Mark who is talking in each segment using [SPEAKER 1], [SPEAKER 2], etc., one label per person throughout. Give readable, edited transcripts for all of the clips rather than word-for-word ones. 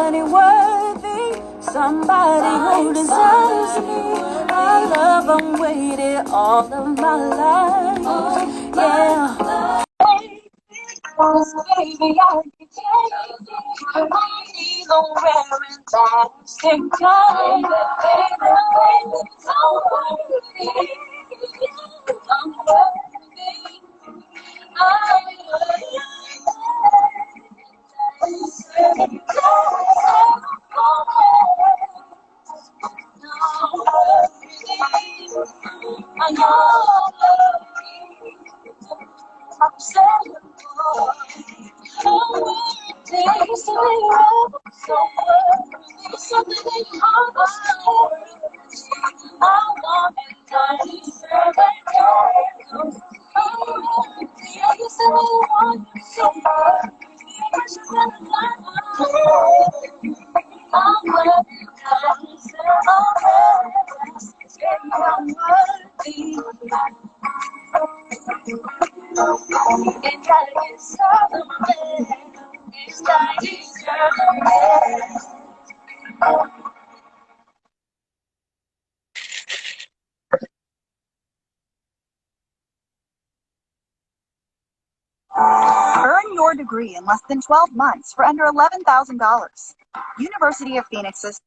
[SPEAKER 1] somebody worthy, somebody who deserves me. My love, I'm waiting all of my life. Yeah. Cause baby, I can change it. My knees on wearing plastic time. Baby, so worthy. I'm worthy.
[SPEAKER 2] Earn your degree in less than 12 months for under $11,000. University of Phoenix's.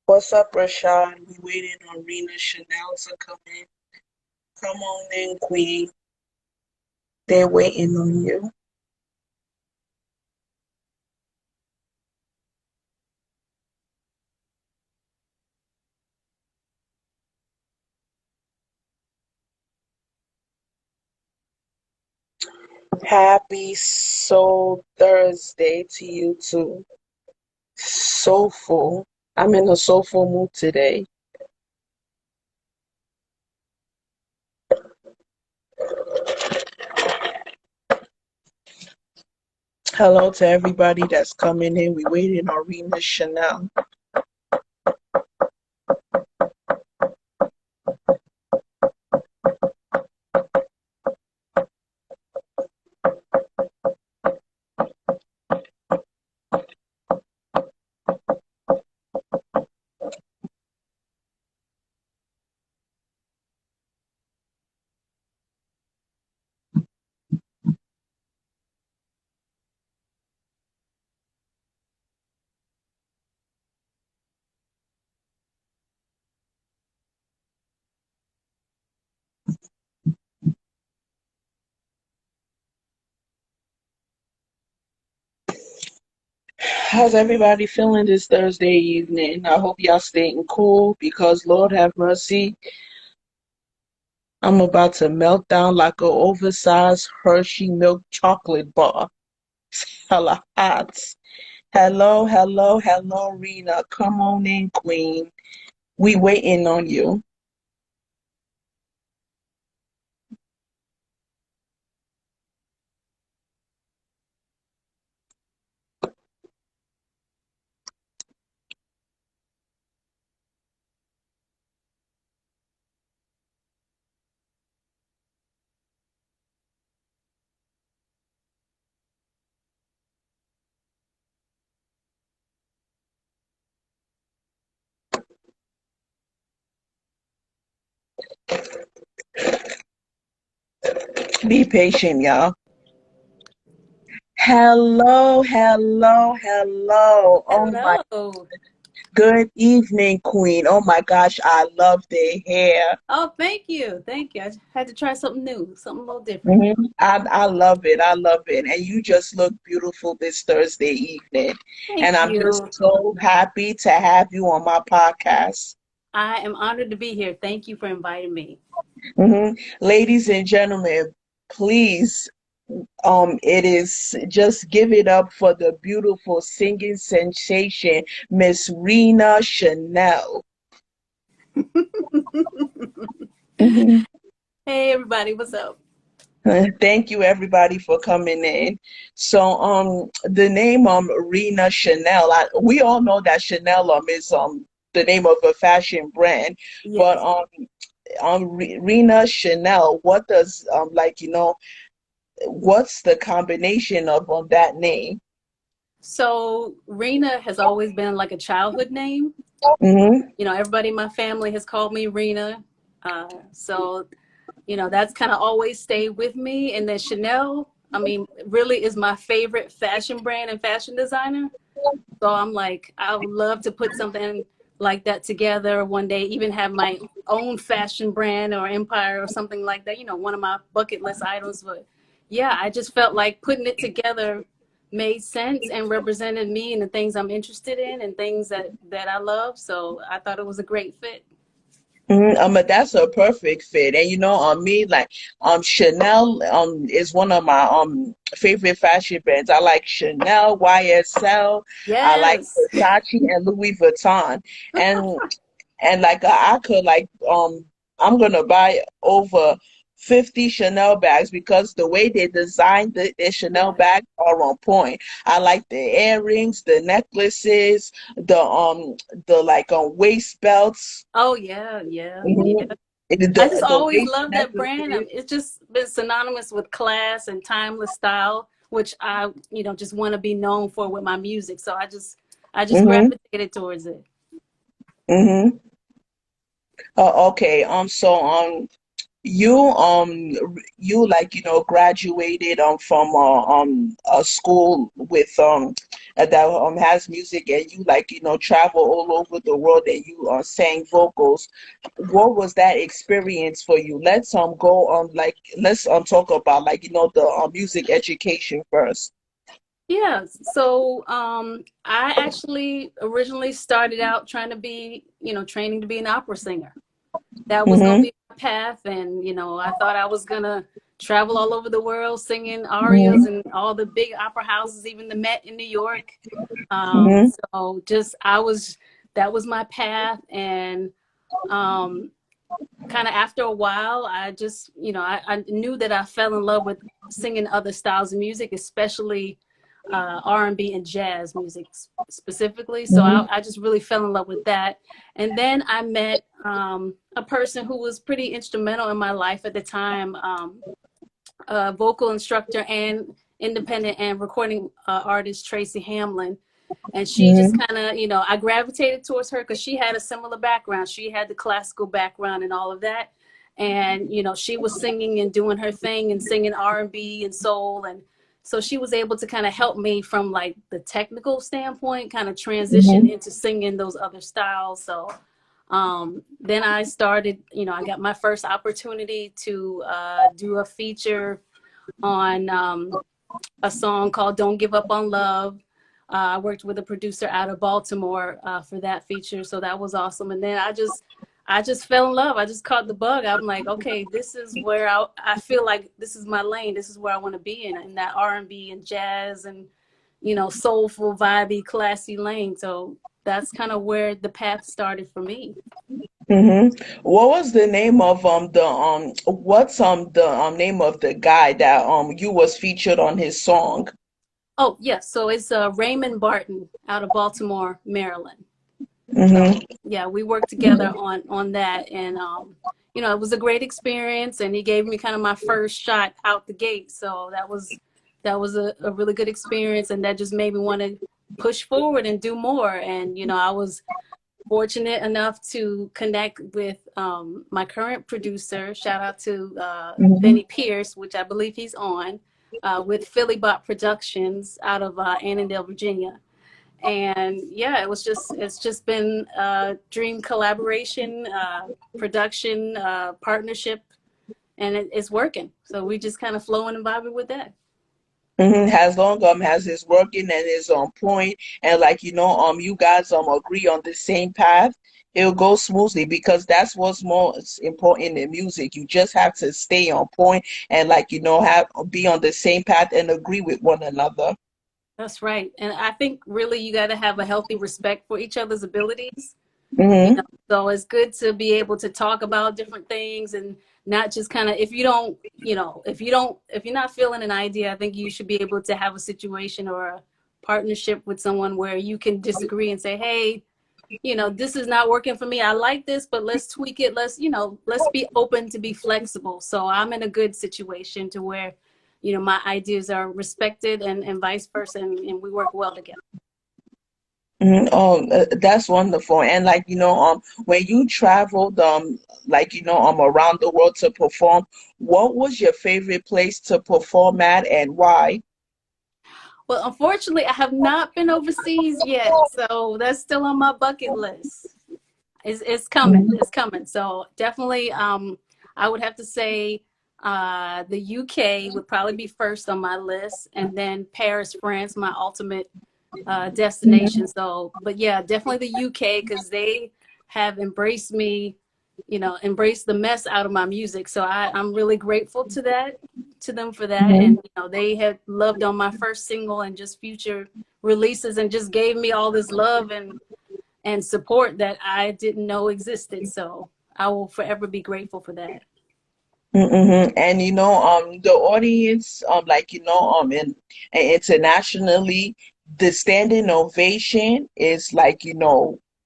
[SPEAKER 3] What's up, Rashad? We waiting on Rina Chanel to come in. Come on in, Queen. They're waiting on you. Happy Soul Thursday to you too. Soulful. I'm in a soulful mood today. Hello to everybody that's coming in. We waiting on Rina Chanel. How's everybody feeling this Thursday evening? I hope y'all staying cool because Lord have mercy, I'm about to melt down like an oversized Hershey milk chocolate bar. Hella hot. Hello, hello, hello, Rena. Come on in, Queen. We waiting on you. Be patient, y'all. Hello, hello, hello. Oh my,
[SPEAKER 4] Hello.
[SPEAKER 3] good evening, Queen. Oh my gosh, I love the hair.
[SPEAKER 4] Oh, thank you. Thank you. I had to try something new, something a little different.
[SPEAKER 3] I love it. I love it. And you just look beautiful this Thursday evening. And
[SPEAKER 4] Thank
[SPEAKER 3] I'm just
[SPEAKER 4] you.
[SPEAKER 3] so happy to have you on my podcast.
[SPEAKER 4] I am honored to be here. Thank you for inviting me.
[SPEAKER 3] Ladies and gentlemen, please, it is just give it up for the beautiful singing sensation, Miss Rina Chanel. Mhm.
[SPEAKER 4] Hey, everybody. What's up?
[SPEAKER 3] Thank you everybody for coming in. So the name Rina Chanel, we all know that Chanel is the name of a fashion brand, but
[SPEAKER 4] Yes.
[SPEAKER 3] Rina Chanel, what does what's the combination of that name?
[SPEAKER 4] So Rena has always been like a childhood name.
[SPEAKER 3] Mm-hmm.
[SPEAKER 4] You know, everybody in my family has called me Rena. So, you know, that's kind of always stayed with me. And then Chanel, I mean, really is my favorite fashion brand and fashion designer. So I'm like, I would love to put something like that together one day, even have my own fashion brand or empire or something like that, you know, one of my bucket list items. But yeah, I just felt like putting it together made sense and represented me and the things I'm interested in and things that I love. So I thought it was a great fit.
[SPEAKER 3] But that's a perfect fit. And on me, like Chanel is one of my favorite fashion brands. I like Chanel, YSL, I like
[SPEAKER 4] Yes.
[SPEAKER 3] Versace and Louis Vuitton. And like I could like I'm gonna buy over 50 Chanel bags because the way they designed the Chanel
[SPEAKER 4] Yeah.
[SPEAKER 3] bags are on point. I like the earrings, the necklaces, the like waist belts.
[SPEAKER 4] Oh yeah, yeah,
[SPEAKER 3] Mhm.
[SPEAKER 4] yeah. I just
[SPEAKER 3] The
[SPEAKER 4] always
[SPEAKER 3] waist
[SPEAKER 4] loved that brand.
[SPEAKER 3] necklaces.
[SPEAKER 4] It's just been synonymous with class and timeless style, which I, you know, just want to be known for with my music. So I just
[SPEAKER 3] Mm-hmm.
[SPEAKER 4] gravitated towards it.
[SPEAKER 3] Mm-hmm. Okay. You like graduated from a school with that has music, and you like travel all over the world, and you sang vocals. What was that experience for you? Let's go like let's talk about like the music education first.
[SPEAKER 4] Yeah. So I actually originally started out trying to be, you know, training to be an opera singer. That was going to
[SPEAKER 3] Mm-hmm.
[SPEAKER 4] be my path. And, you know, I thought I was going to travel all over the world singing arias
[SPEAKER 3] Mm-hmm.
[SPEAKER 4] and all the big opera houses, even the Met in New York.
[SPEAKER 3] Mm-hmm.
[SPEAKER 4] So just, that was my path. And um, kind of after a while, I just, you know, I knew that I fell in love with singing other styles of music, especially R&B and jazz music specifically. So I just really fell in love with that. And then I met a person who was pretty instrumental in my life at the time, a vocal instructor and independent and recording artist, Tracy Hamlin. And she just
[SPEAKER 3] Mm-hmm.
[SPEAKER 4] kind of, you know, I gravitated towards her because she had a similar background. She had the classical background and all of that. And, you know, she was singing and doing her thing and singing R&B and soul. And so she was able to kind of help me from like the technical standpoint, kind of transition
[SPEAKER 3] Mm-hmm.
[SPEAKER 4] into singing those other styles. So then I started, you know, I got my first opportunity to do a feature on a song called Don't Give Up on Love. I worked with a producer out of Baltimore for that feature, so that was awesome. And then I just fell in love. I just caught the bug. I'm like, okay, this is where I feel like this is my lane. This is where I want to be in that R&B and jazz and, you know, soulful, vibey, classy lane. So that's kind of where the path started for me.
[SPEAKER 3] What was the name of the what's the name of the guy that you was featured on his song?
[SPEAKER 4] Oh, yes. So it's Raymond Barton out of Baltimore, Maryland. So
[SPEAKER 3] Mm-hmm.
[SPEAKER 4] yeah, we worked together on that, and you know, it was a great experience, and he gave me kind of my first shot out the gate. So that was a really good experience, and that just made me want to push forward and do more. And you know, I was fortunate enough to connect with my current producer. Shout out to
[SPEAKER 3] Mm-hmm.
[SPEAKER 4] Benny Pierce, which I believe he's on with Philly Bot Productions out of Annandale, Virginia. And yeah, it's just been a dream collaboration, production, partnership, and it's working. So we just kind of flowing and vibing with that.
[SPEAKER 3] As long as it's working and it's on point, and like you guys agree on the same path, it'll go smoothly because that's what's most important in music. You just have to stay on point and like have be on the same path and agree with one another.
[SPEAKER 4] That's right. And I think really you got to have a healthy respect for each other's abilities. You know,
[SPEAKER 3] Mm-hmm.
[SPEAKER 4] so it's good to be able to talk about different things and not just kind of, if you don't, you know, if you're not feeling an idea, I think you should be able to have a situation or a partnership with someone where you can disagree and say, hey, you know, this is not working for me. I like this, but let's tweak it. Let's, you know, let's be open to be flexible. So I'm in a good situation to where you know, my ideas are respected and vice versa, and we work well together.
[SPEAKER 3] Oh, that's wonderful. And like, when you traveled, like, around the world to perform, what was your favorite place to perform at and why?
[SPEAKER 4] Well, unfortunately, I have not been overseas yet, so that's still on my bucket list. It's coming.
[SPEAKER 3] Mhm.
[SPEAKER 4] It's coming. So definitely, I would have to say the UK would probably be first on my list, and then Paris, France, my ultimate destination.
[SPEAKER 3] Mhm.
[SPEAKER 4] So, but yeah, definitely the UK because they have embraced me, you know, embraced the mess out of my music. So I'm really grateful to that, to them for that. And,
[SPEAKER 3] Mhm.
[SPEAKER 4] you know, they had loved on my first single and just future releases and just gave me all this love and support that I didn't know existed. So I will forever be grateful for that.
[SPEAKER 3] And the audience, like internationally, the standing ovation is like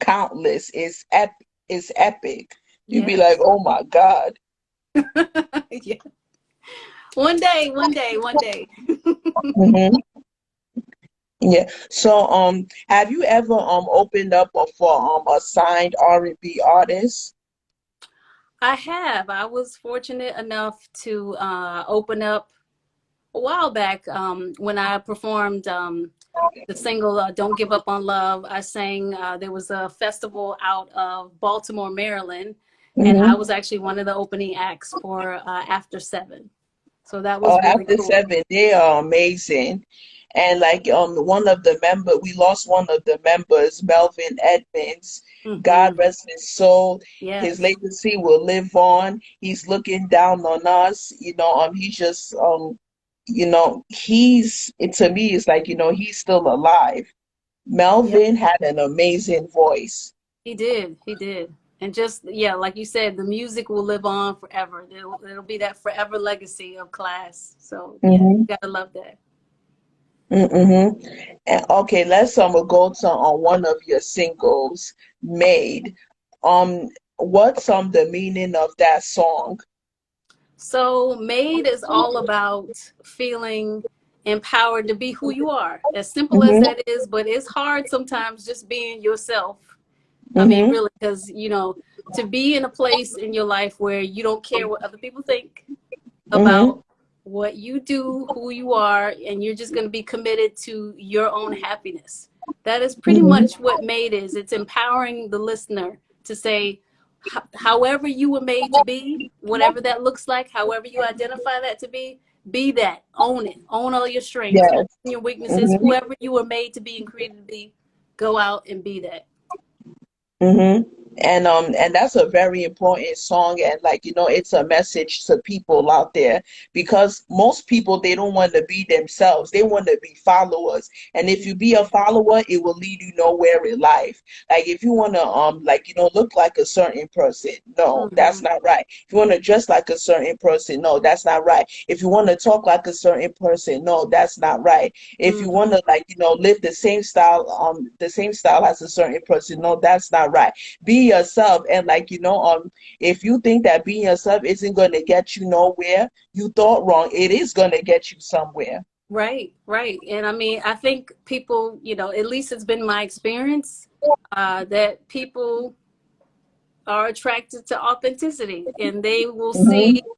[SPEAKER 3] countless. It's epic. You'd be like,
[SPEAKER 4] Yes.
[SPEAKER 3] oh my God.
[SPEAKER 4] Yeah. One day, one day, one day.
[SPEAKER 3] Hmm. Yeah. So, have you ever opened up for a signed R&B artist?
[SPEAKER 4] I have. I was fortunate enough to open up a while back when I performed the single Don't Give Up on Love. I sang, there was a festival out of Baltimore, Maryland, and I
[SPEAKER 3] Hmm.
[SPEAKER 4] was actually one of the opening acts for After Seven. So that was really
[SPEAKER 3] After
[SPEAKER 4] cool.
[SPEAKER 3] seven, they are amazing. And like we lost one of the members, Melvin Edmonds. God
[SPEAKER 4] Hmm.
[SPEAKER 3] rest his soul. His
[SPEAKER 4] Yes,
[SPEAKER 3] legacy will live on. He's looking down on us. He's just to me it's like, he's still alive.
[SPEAKER 4] yep,
[SPEAKER 3] Melvin had an amazing voice.
[SPEAKER 4] he did. He did. And just, yeah, like you said, the music will live on forever. It'll be that forever legacy of class. So, yeah,
[SPEAKER 3] Hmm.
[SPEAKER 4] you gotta love that.
[SPEAKER 3] Mm-hmm. And okay, let's go to on one of your singles, Made. What's the meaning of that song?
[SPEAKER 4] So, Made is all about feeling empowered to be who you are. As simple as
[SPEAKER 3] Mm-hmm.
[SPEAKER 4] that is, but it's hard sometimes just being yourself. I mean,
[SPEAKER 3] Mm-hmm.
[SPEAKER 4] really, because, you know, to be in a place in your life where you don't care what other people think
[SPEAKER 3] Mm-hmm.
[SPEAKER 4] about what you do, who you are, and you're just going to be committed to your own happiness. That is pretty
[SPEAKER 3] Mm-hmm.
[SPEAKER 4] much what Made is. It's empowering the listener to say, however you were made to be, whatever that looks like, however you identify that to be that. Own it. Own all your strengths, own
[SPEAKER 3] Yes.
[SPEAKER 4] your weaknesses.
[SPEAKER 3] Mm-hmm.
[SPEAKER 4] Whoever you were made to be and created to be, go out and be that.
[SPEAKER 3] Mm-hmm. And that's a very important song, and like it's a message to people out there because most people they don't want to be themselves. They want to be followers. And if you be a follower, it will lead you nowhere in life. Like if you want to like look like a certain person, no, that's
[SPEAKER 4] Hmm.
[SPEAKER 3] not right. If you want to dress like a certain person, no, that's not right. If you want to talk like a certain person, no, that's not right. If you want
[SPEAKER 4] Hmm.
[SPEAKER 3] to like live the same style as a certain person, no, that's not right. Be yourself. And like if you think that being yourself isn't going to get you nowhere, you thought wrong. It is going to get you somewhere.
[SPEAKER 4] Right, right. And I mean, I think people, you know, at least it's been my experience that people are attracted to authenticity and they will see,
[SPEAKER 3] Hmm.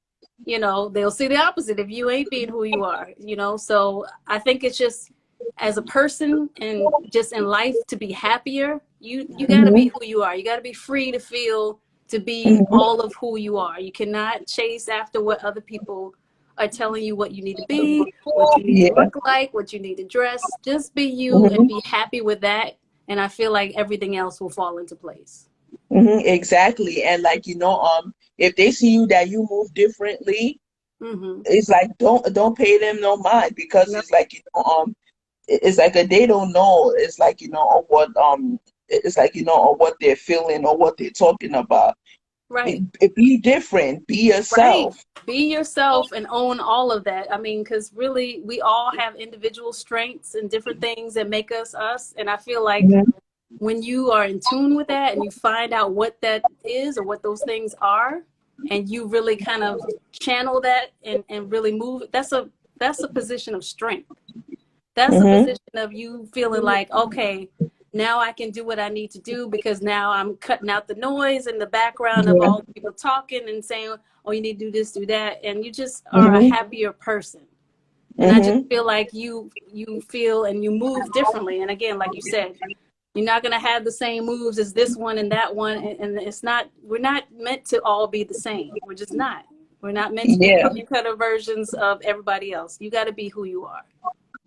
[SPEAKER 4] you know, they'll see the opposite if you ain't being who you are, you know. So I think it's just as a person and just in life to be happier, you got to
[SPEAKER 3] Hmm.
[SPEAKER 4] be who you are. You got to be free to feel to be
[SPEAKER 3] Hmm.
[SPEAKER 4] all of who you are. You cannot chase after what other people are telling you what you need to be, what you need to
[SPEAKER 3] Yeah.
[SPEAKER 4] look like, what you need to dress. Just be you and
[SPEAKER 3] Hmm.
[SPEAKER 4] be happy with that. And I feel like everything else will fall into place.
[SPEAKER 3] Hmm. Exactly. And like if they see you that you move differently,
[SPEAKER 4] Hmm.
[SPEAKER 3] it's like don't pay them no mind because
[SPEAKER 4] Yep.
[SPEAKER 3] it's like it's like they don't know. It's like what it's like or what they're feeling or what they're talking about.
[SPEAKER 4] Right.
[SPEAKER 3] Be different. Be
[SPEAKER 4] Right.
[SPEAKER 3] yourself.
[SPEAKER 4] Be yourself and own all of that. I mean, because really, we all have individual strengths and different things that make us us. And I feel like
[SPEAKER 3] Hmm.
[SPEAKER 4] when you are in tune with that and you find out what that is or what those things are, and you really kind of channel that and really move, that's a position of strength. That's a
[SPEAKER 3] Mhm.
[SPEAKER 4] position of you feeling like, okay, now I can do what I need to do because now I'm cutting out the noise in the background of
[SPEAKER 3] Yeah.
[SPEAKER 4] all the people talking and saying, oh, you need to do this, do that. And you just are a
[SPEAKER 3] Mhm.
[SPEAKER 4] happier person. And I just
[SPEAKER 3] Mhm.
[SPEAKER 4] feel like you feel and you move differently. And again, like you said, you're not going to have the same moves as this one and that one. And it's not, we're not meant to all be the same. We're just not. We're not meant to be
[SPEAKER 3] Yeah.
[SPEAKER 4] cookie cutter versions of everybody else. You got to be who you are.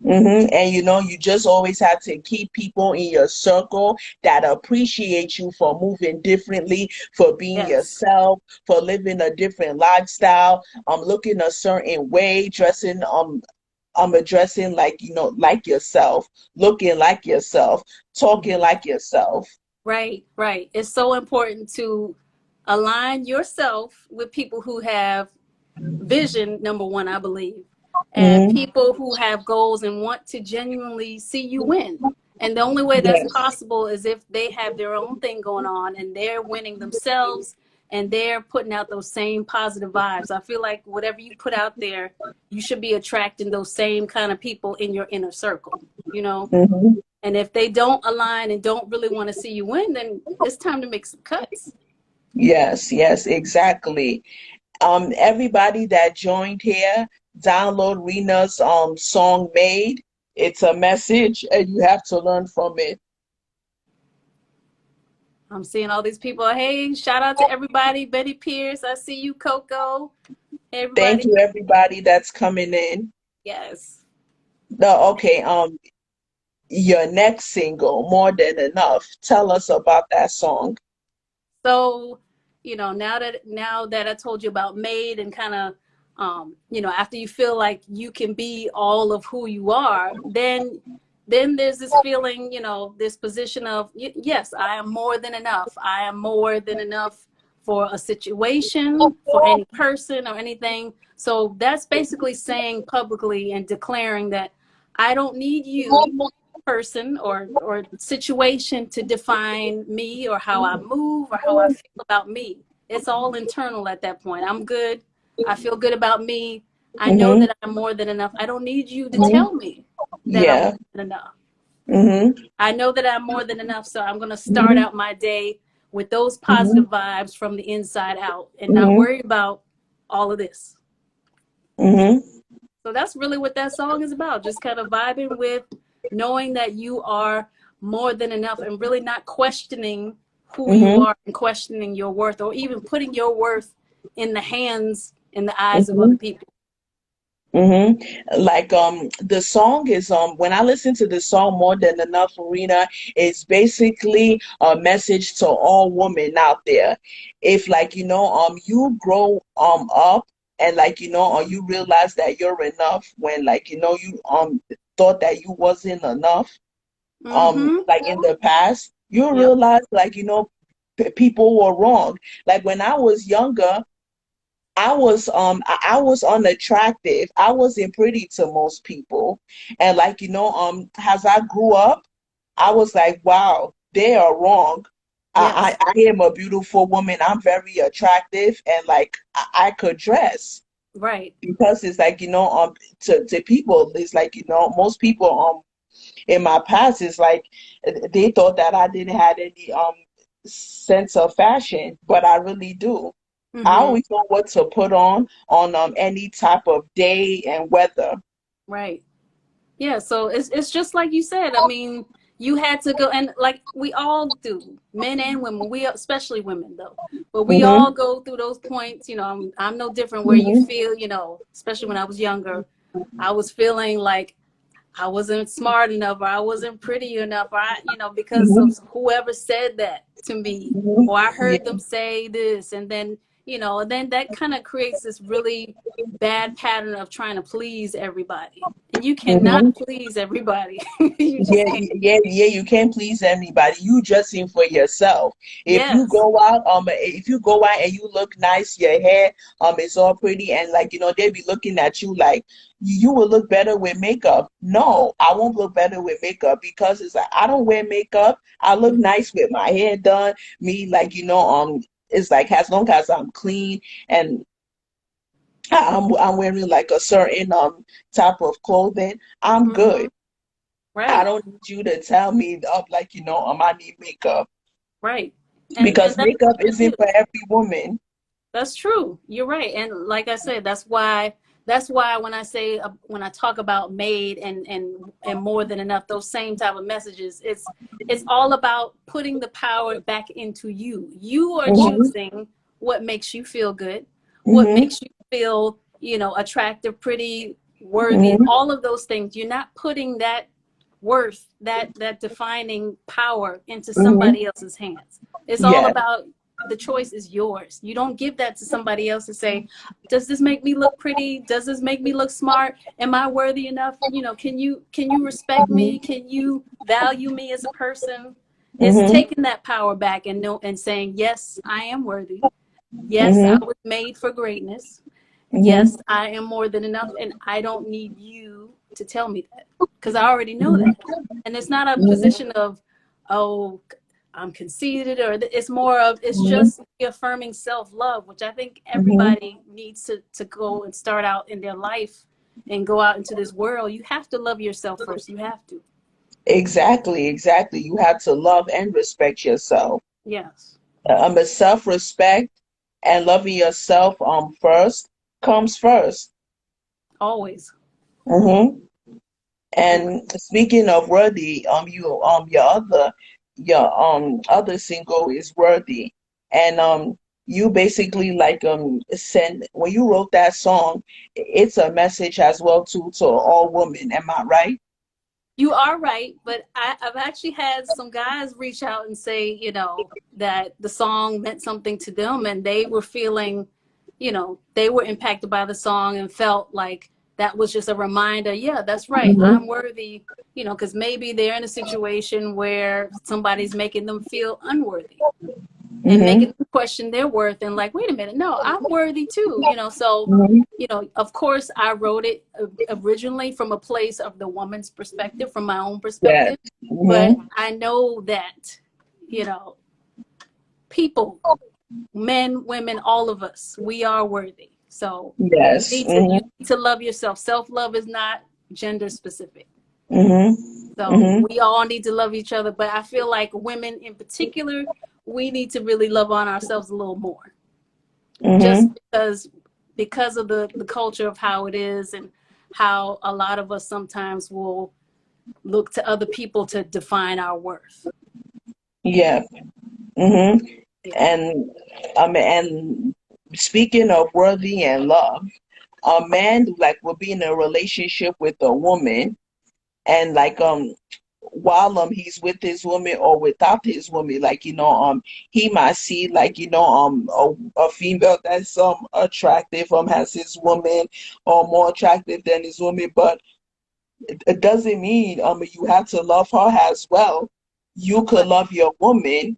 [SPEAKER 3] And you know, you just always have to keep people in your circle that appreciate you for moving differently, for being
[SPEAKER 4] Yes.
[SPEAKER 3] yourself, for living a different lifestyle, looking a certain way, dressing addressing like like yourself, looking like yourself, talking
[SPEAKER 4] Mhm.
[SPEAKER 3] like yourself.
[SPEAKER 4] Right, right. It's so important to align yourself with people who have vision, number one, I believe, and
[SPEAKER 3] Hmm.
[SPEAKER 4] people who have goals and want to genuinely see you win. And the only way that's
[SPEAKER 3] Yes.
[SPEAKER 4] possible is if they have their own thing going on and they're winning themselves and they're putting out those same positive vibes. I feel like whatever you put out there, you should be attracting those same kind of people in your inner circle, you know?
[SPEAKER 3] Hmm.
[SPEAKER 4] And if they don't align and don't really want to see you win, then it's time to make some cuts.
[SPEAKER 3] Yes, yes, exactly. Everybody that joined here, download Rena's song Made. It's a message and you have to learn from it.
[SPEAKER 4] I'm seeing all these people. Hey, shout out to everybody. Betty Pierce, I see you, Coco.
[SPEAKER 3] Thank
[SPEAKER 4] Everybody.
[SPEAKER 3] you, everybody that's coming in.
[SPEAKER 4] Yes.
[SPEAKER 3] No, okay. Your next single, More Than Enough. Tell us about that song.
[SPEAKER 4] So, now that I told you about Made and kind of after you feel like you can be all of who you are, then there's this feeling, this position of yes, I am more than enough. I am more than enough for a situation, for any person or anything. So that's basically saying publicly and declaring that I don't need you, person or situation, to define me or how I move or how I feel about me. It's all internal at that point. I'm good. I feel good about me. I know
[SPEAKER 3] Mm-hmm.
[SPEAKER 4] that I'm more than enough. I don't need you to tell me that I'm more
[SPEAKER 3] Yeah.
[SPEAKER 4] than enough.
[SPEAKER 3] Mm-hmm.
[SPEAKER 4] I know that I'm more than enough. So I'm going to start out my day with those
[SPEAKER 3] Mm-hmm.
[SPEAKER 4] positive vibes from the inside out and not
[SPEAKER 3] Mm-hmm.
[SPEAKER 4] worry about all of this.
[SPEAKER 3] Mm-hmm.
[SPEAKER 4] So that's really what that song is about. Just kind of vibing with knowing that you are more than enough and really not questioning who you
[SPEAKER 3] Mm-hmm.
[SPEAKER 4] are and questioning your worth or even putting your worth in the hands, in the eyes of
[SPEAKER 3] Mm-hmm.
[SPEAKER 4] other people.
[SPEAKER 3] Like the song is when I listen to the song More Than Enough, Rena, it's basically a message to all women out there. If like you grow up and like or you realize that you're enough when like you thought that you wasn't enough
[SPEAKER 4] Mm-hmm.
[SPEAKER 3] like in the past, you
[SPEAKER 4] Yep.
[SPEAKER 3] realize like people were wrong. Like when I was younger, I was unattractive. I wasn't pretty to most people. And like, as I grew up, I was like, wow, they are wrong.
[SPEAKER 4] Yes.
[SPEAKER 3] I am a beautiful woman. I'm very attractive and like I could dress
[SPEAKER 4] Right.
[SPEAKER 3] because it's like, to people, it's like, most people in my past is like they thought that I didn't have any sense of fashion, but I really do. I
[SPEAKER 4] Mm-hmm.
[SPEAKER 3] always know what to put on any type of day and weather.
[SPEAKER 4] Right. Yeah, so it's just like you said. I mean, you had to go, and like we all do, men and women. We especially women though, but we all
[SPEAKER 3] Mhm.
[SPEAKER 4] go through those points. I'm no different. Where you
[SPEAKER 3] Mhm.
[SPEAKER 4] feel, especially when I was younger, I was feeling like I wasn't smart enough or I wasn't pretty enough or because of
[SPEAKER 3] Mhm.
[SPEAKER 4] whoever said that to me
[SPEAKER 3] Mhm.
[SPEAKER 4] or I heard
[SPEAKER 3] Yeah.
[SPEAKER 4] them say this and then that kind of creates this really bad pattern of trying to please everybody. And you cannot
[SPEAKER 3] Mhm.
[SPEAKER 4] please everybody. You
[SPEAKER 3] Yeah,
[SPEAKER 4] just can't.
[SPEAKER 3] yeah. You can't please anybody. You just in for yourself.
[SPEAKER 4] Yes.
[SPEAKER 3] If you go out and you look nice, your hair is all pretty, and like they be looking at you like you will look better with makeup. No, I won't look better with makeup because it's like I don't wear makeup. I look
[SPEAKER 4] Mhm.
[SPEAKER 3] nice with my hair done. Me like it's like as long as I'm clean and I'm wearing like a certain type of clothing, I'm
[SPEAKER 4] Hmm.
[SPEAKER 3] good. I
[SPEAKER 4] Right.
[SPEAKER 3] don't need you to tell me like, I need makeup,
[SPEAKER 4] Right. And
[SPEAKER 3] because
[SPEAKER 4] that's
[SPEAKER 3] makeup
[SPEAKER 4] what you
[SPEAKER 3] isn't
[SPEAKER 4] do.
[SPEAKER 3] for every woman.
[SPEAKER 4] That's true. You're right. And like I said, that's why when I say when I talk about made and more than enough, those same type of messages, it's all about putting the power back into you. You are
[SPEAKER 3] Mm-hmm.
[SPEAKER 4] choosing what makes you feel good, what
[SPEAKER 3] Mm-hmm.
[SPEAKER 4] makes you feel, attractive, pretty, worthy,
[SPEAKER 3] Mm-hmm.
[SPEAKER 4] all of those things. You're not putting that worth, that defining power into
[SPEAKER 3] Mm-hmm.
[SPEAKER 4] somebody else's hands. It's all
[SPEAKER 3] Yeah.
[SPEAKER 4] about the choice is yours. You don't give that to somebody else to say, does this make me look pretty? Does this make me look smart? Am I worthy enough? Can you respect me?
[SPEAKER 3] Mm-hmm.
[SPEAKER 4] Can you value me as a person? It's
[SPEAKER 3] Mm-hmm.
[SPEAKER 4] taking that power back and saying, yes, I am worthy. Yes, I
[SPEAKER 3] Mm-hmm.
[SPEAKER 4] was made for greatness.
[SPEAKER 3] Mm-hmm.
[SPEAKER 4] Yes, I am more than enough, and I don't need you to tell me that because I already know
[SPEAKER 3] Mm-hmm.
[SPEAKER 4] that. And it's not a
[SPEAKER 3] Mm-hmm.
[SPEAKER 4] position of, oh, I'm conceited, or it's more of it's
[SPEAKER 3] Mm-hmm.
[SPEAKER 4] just affirming self-love, which I think
[SPEAKER 3] Mm-hmm.
[SPEAKER 4] everybody needs to go and start out in their life and go out into this world. You have to love yourself first. You have to.
[SPEAKER 3] Exactly, exactly. You have to love and respect yourself.
[SPEAKER 4] Yes,
[SPEAKER 3] A self-respect and loving yourself first comes first.
[SPEAKER 4] always.
[SPEAKER 3] Mm-hmm.
[SPEAKER 4] And
[SPEAKER 3] And speaking of worthy, your other single is Worthy. And you basically like send when you wrote that song, it's a message as well to all women. Am I right?
[SPEAKER 4] you are right, but I've actually had some guys reach out and say, that the song meant something to them and they were feeling, they were impacted by the song and felt like that was just a reminder. Yeah, that's right.
[SPEAKER 3] Mm-hmm.
[SPEAKER 4] I'm worthy, because maybe they're in a situation where somebody's making them feel unworthy and making
[SPEAKER 3] Mm-hmm.
[SPEAKER 4] them question their worth and like, wait a minute, no, I'm worthy too, so
[SPEAKER 3] Mm-hmm.
[SPEAKER 4] of course I wrote it originally from a place of the woman's perspective, from my own
[SPEAKER 3] Yes.
[SPEAKER 4] perspective, but
[SPEAKER 3] Mm-hmm.
[SPEAKER 4] I know that you know people, men, women, all of us, we are worthy. So you
[SPEAKER 3] Yes.
[SPEAKER 4] need to you
[SPEAKER 3] Mm-hmm.
[SPEAKER 4] need to love yourself. Self-love is not gender specific.
[SPEAKER 3] Mm-hmm.
[SPEAKER 4] So
[SPEAKER 3] Mm-hmm.
[SPEAKER 4] we all need to love each other, but I feel like women in particular, we need to really love on ourselves a little more, just
[SPEAKER 3] Mm-hmm.
[SPEAKER 4] because of the culture of how it is and how a lot of us sometimes will look to other people to define our worth.
[SPEAKER 3] Yeah. Mm-hmm.
[SPEAKER 4] Yeah.
[SPEAKER 3] And speaking of worthy and love, a man like will be in a relationship with a woman, and like while he's with his woman or without his woman, like he might see like a female that's attractive, has his woman or more attractive than his woman, but it doesn't mean you have to love her as well. You could
[SPEAKER 4] Right.
[SPEAKER 3] love your woman.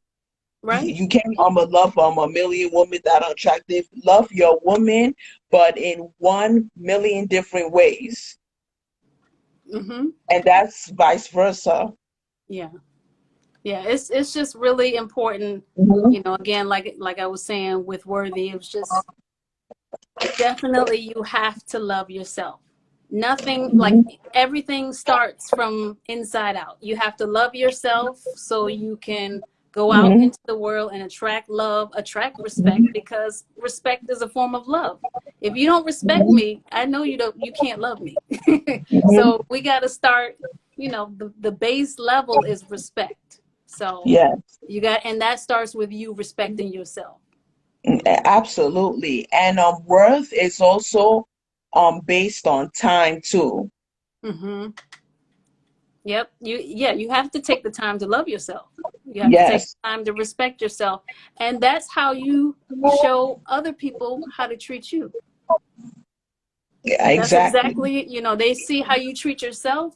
[SPEAKER 4] Right.
[SPEAKER 3] You can't love a million women that are attractive. Love your woman, but in 1 million different ways,
[SPEAKER 4] Mm-hmm.
[SPEAKER 3] and that's vice versa.
[SPEAKER 4] Yeah. Yeah. It's just really important,
[SPEAKER 3] Hmm.
[SPEAKER 4] again, like I was saying with worthy, it was just definitely you have to love yourself. Nothing like
[SPEAKER 3] Hmm.
[SPEAKER 4] everything starts from inside out. You have to love yourself so you can go out
[SPEAKER 3] Hmm.
[SPEAKER 4] into the world and attract love, attract respect,
[SPEAKER 3] Hmm.
[SPEAKER 4] because respect is a form of love. If you don't respect
[SPEAKER 3] Hmm.
[SPEAKER 4] me, I know you can't love me.
[SPEAKER 3] Hmm.
[SPEAKER 4] So we got to start, the base level is respect. So
[SPEAKER 3] Yeah,
[SPEAKER 4] and that starts with you respecting yourself.
[SPEAKER 3] absolutely. And worth is also based on time too.
[SPEAKER 4] Mhm. Yep. You have to take the time to love yourself. You have to take
[SPEAKER 3] Yes.
[SPEAKER 4] the time to respect yourself. And that's how you show other people how to treat you.
[SPEAKER 3] Yeah,
[SPEAKER 4] That's
[SPEAKER 3] exactly.
[SPEAKER 4] exactly, they see how you treat yourself,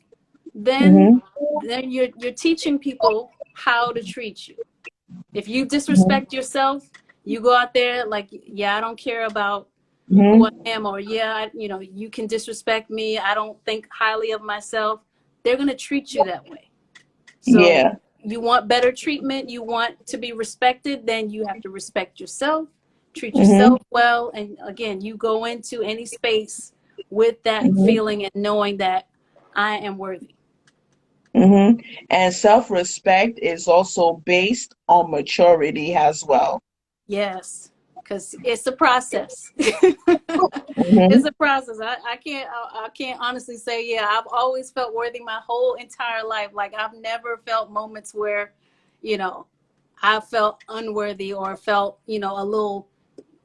[SPEAKER 4] then
[SPEAKER 3] Hmm.
[SPEAKER 4] then you're teaching people how to treat you. If you disrespect yourself, you go out there like, yeah, I don't care about who I
[SPEAKER 3] Hmm.
[SPEAKER 4] am, or yeah, you can disrespect me. I don't think highly of myself. They're going to treat you that way. So
[SPEAKER 3] Yeah.
[SPEAKER 4] you want better treatment, you want to be respected, then you have to respect yourself. treat
[SPEAKER 3] Mhm.
[SPEAKER 4] yourself well, and again, you go into any space with that
[SPEAKER 3] Mhm.
[SPEAKER 4] feeling and knowing that I am worthy.
[SPEAKER 3] Mhm. And self-respect is also based on maturity as well.
[SPEAKER 4] Yes, because it's a process. It's
[SPEAKER 3] Mhm.
[SPEAKER 4] a process. I can't honestly say, yeah, I've always felt worthy my whole entire life. Like I've never felt moments where, you know, I felt unworthy or felt, a little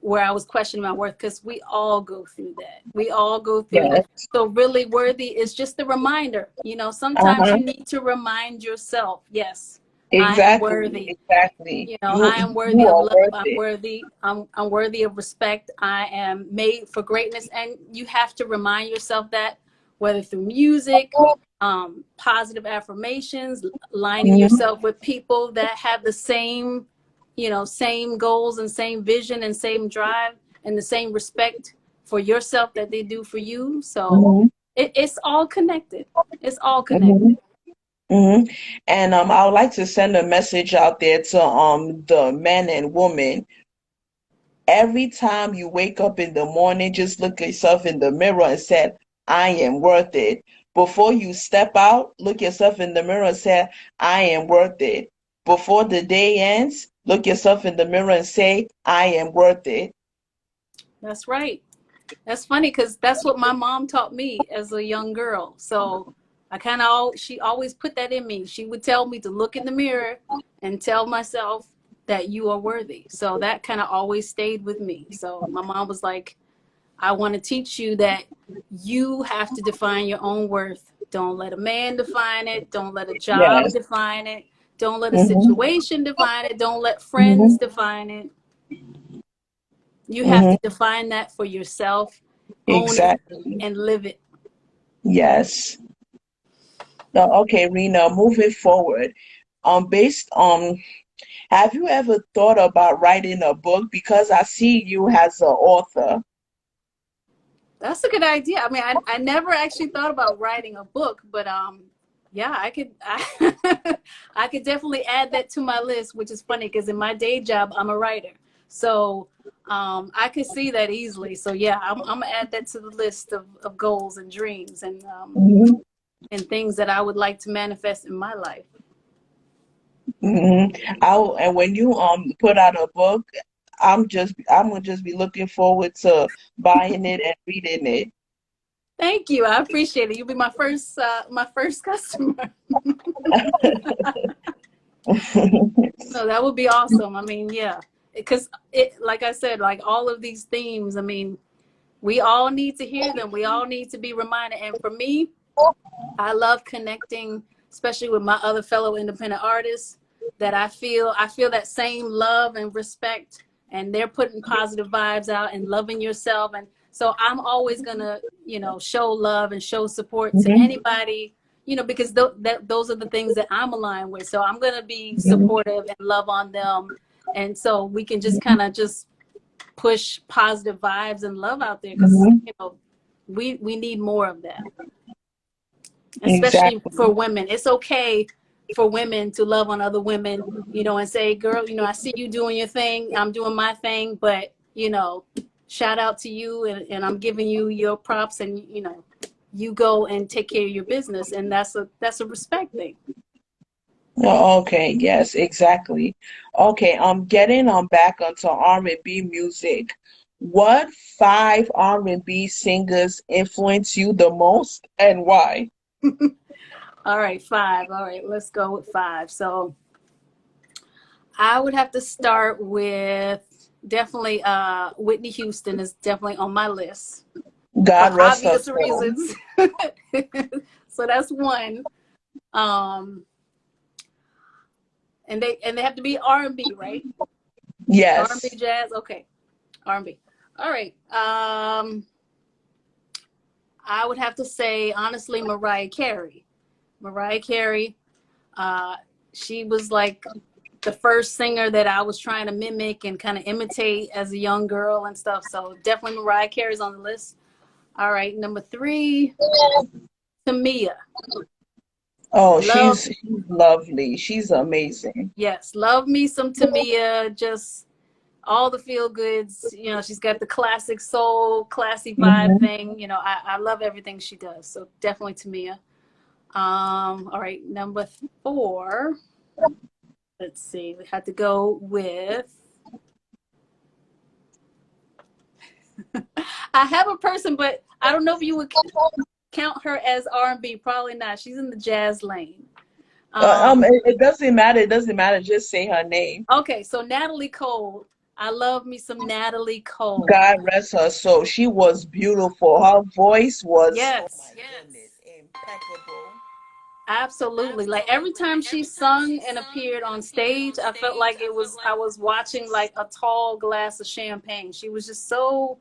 [SPEAKER 4] where I was questioning my worth, because we all go through that. We all go through it.
[SPEAKER 3] Yes.
[SPEAKER 4] So really worthy is just a reminder. Sometimes
[SPEAKER 3] Uh-huh.
[SPEAKER 4] you need to remind yourself, yes, I am
[SPEAKER 3] Exactly.
[SPEAKER 4] worthy.
[SPEAKER 3] Exactly.
[SPEAKER 4] I
[SPEAKER 3] You
[SPEAKER 4] am worthy
[SPEAKER 3] you
[SPEAKER 4] of
[SPEAKER 3] are
[SPEAKER 4] love.
[SPEAKER 3] worth
[SPEAKER 4] I'm
[SPEAKER 3] it.
[SPEAKER 4] worthy. I'm worthy of respect. I am made for greatness. And you have to remind yourself that, whether through music, positive affirmations, lining
[SPEAKER 3] Mhm.
[SPEAKER 4] yourself with people that have the same, same goals and same vision and same drive and the same respect for yourself that they do for you. So
[SPEAKER 3] Mhm.
[SPEAKER 4] it's all connected. It's all connected.
[SPEAKER 3] Mhm. Mhm. And I would like to send a message out there to the men and women. Every time you wake up in the morning, just look yourself in the mirror and say, I am worth it. Before you step out, look yourself in the mirror and say, I am worth it. Before the day ends, look yourself in the mirror and say, I am worth it.
[SPEAKER 4] That's right. That's funny because that's what my mom taught me as a young girl. So she always put that in me. She would tell me to look in the mirror and tell myself that you are worthy. So that kind of always stayed with me. So my mom was like, I want to teach you that you have to define your own worth. Don't let a man define it. Don't let a job
[SPEAKER 3] Yes.
[SPEAKER 4] define it. Don't let a
[SPEAKER 3] Mm-hmm.
[SPEAKER 4] situation define it. Don't let friends
[SPEAKER 3] Mm-hmm.
[SPEAKER 4] define it. You have
[SPEAKER 3] Mm-hmm.
[SPEAKER 4] to define that for yourself, own it,
[SPEAKER 3] Exactly.
[SPEAKER 4] and live it.
[SPEAKER 3] Yes. Now, okay, Rena, moving forward, based on, have you ever thought about writing a book? Because I see you as an author.
[SPEAKER 4] That's a good idea. I mean, I never actually thought about writing a book, but yeah, I could definitely add that to my list, which is funny because in my day job I'm a writer, so I could see that easily. So yeah, I'm gonna add that to the list of goals and dreams
[SPEAKER 3] Mm-hmm.
[SPEAKER 4] and things that I would like to manifest in my life.
[SPEAKER 3] Mm-hmm. And when you put out a book, I'm gonna just be looking forward to buying it and reading it.
[SPEAKER 4] Thank you. I appreciate it. You'll be my first customer. No, that would be awesome. I mean, yeah, because like I said, like all of these themes, I mean, we all need to hear them. We all need to be reminded. And for me, I love connecting, especially with my other fellow independent artists, that I feel that same love and respect, and they're putting positive vibes out and loving yourself. And so I'm always gonna, show love and show support to
[SPEAKER 3] Mm-hmm.
[SPEAKER 4] anybody, because those are the things that I'm aligned with. So I'm gonna be
[SPEAKER 3] Mm-hmm.
[SPEAKER 4] supportive and love on them, and so we can just kind of just push positive vibes and love out there because
[SPEAKER 3] Mm-hmm.
[SPEAKER 4] we need more of that, especially for
[SPEAKER 3] Exactly.
[SPEAKER 4] women. It's okay for women to love on other women, and say, girl, I see you doing your thing, I'm doing my thing, but shout out to you, and I'm giving you your props, and you go and take care of your business, and that's a respect thing.
[SPEAKER 3] Oh, okay, yes, exactly. Okay, getting back onto R&B music. What five R&B singers influence you the most and why?
[SPEAKER 4] All right, five. All right, let's go with five. So I would have to start with definitely Whitney Houston is definitely on my list for
[SPEAKER 3] God rest her
[SPEAKER 4] obvious
[SPEAKER 3] soul.
[SPEAKER 4] reasons. So that's one. Um, and they have to be R&B, right? R&B,
[SPEAKER 3] Yes.
[SPEAKER 4] jazz. Okay, R&B. All right. I would have to say honestly, Mariah Carey. Mariah Carey. Uh, she was like the first singer that I was trying to mimic and kind of imitate as a young girl and stuff. So definitely Mariah Carey's on the list. All right, number three, Tamia.
[SPEAKER 3] Oh,
[SPEAKER 4] Love,
[SPEAKER 3] she's lovely. She's amazing.
[SPEAKER 4] yes, love me some Tamia. Just all the feel goods. You know, she's got the classic soul, classy vibe
[SPEAKER 3] Mhm.
[SPEAKER 4] thing. You know, I love everything she does. So definitely Tamia. All right, number 4. Let's see. We had to go with. I have a person, but I don't know if you would count her as R&B. Probably not. She's in the jazz lane.
[SPEAKER 3] It doesn't matter. It doesn't matter. Just say her name.
[SPEAKER 4] Okay, so Natalie Cole. I love me some Natalie Cole.
[SPEAKER 3] God rest her soul. She was beautiful. Her voice was, oh
[SPEAKER 4] Yes,
[SPEAKER 3] my goodness, impeccable.
[SPEAKER 4] absolutely. Like every time she sung and appeared on stage, I felt like I was watching like a tall glass of champagne. She was just so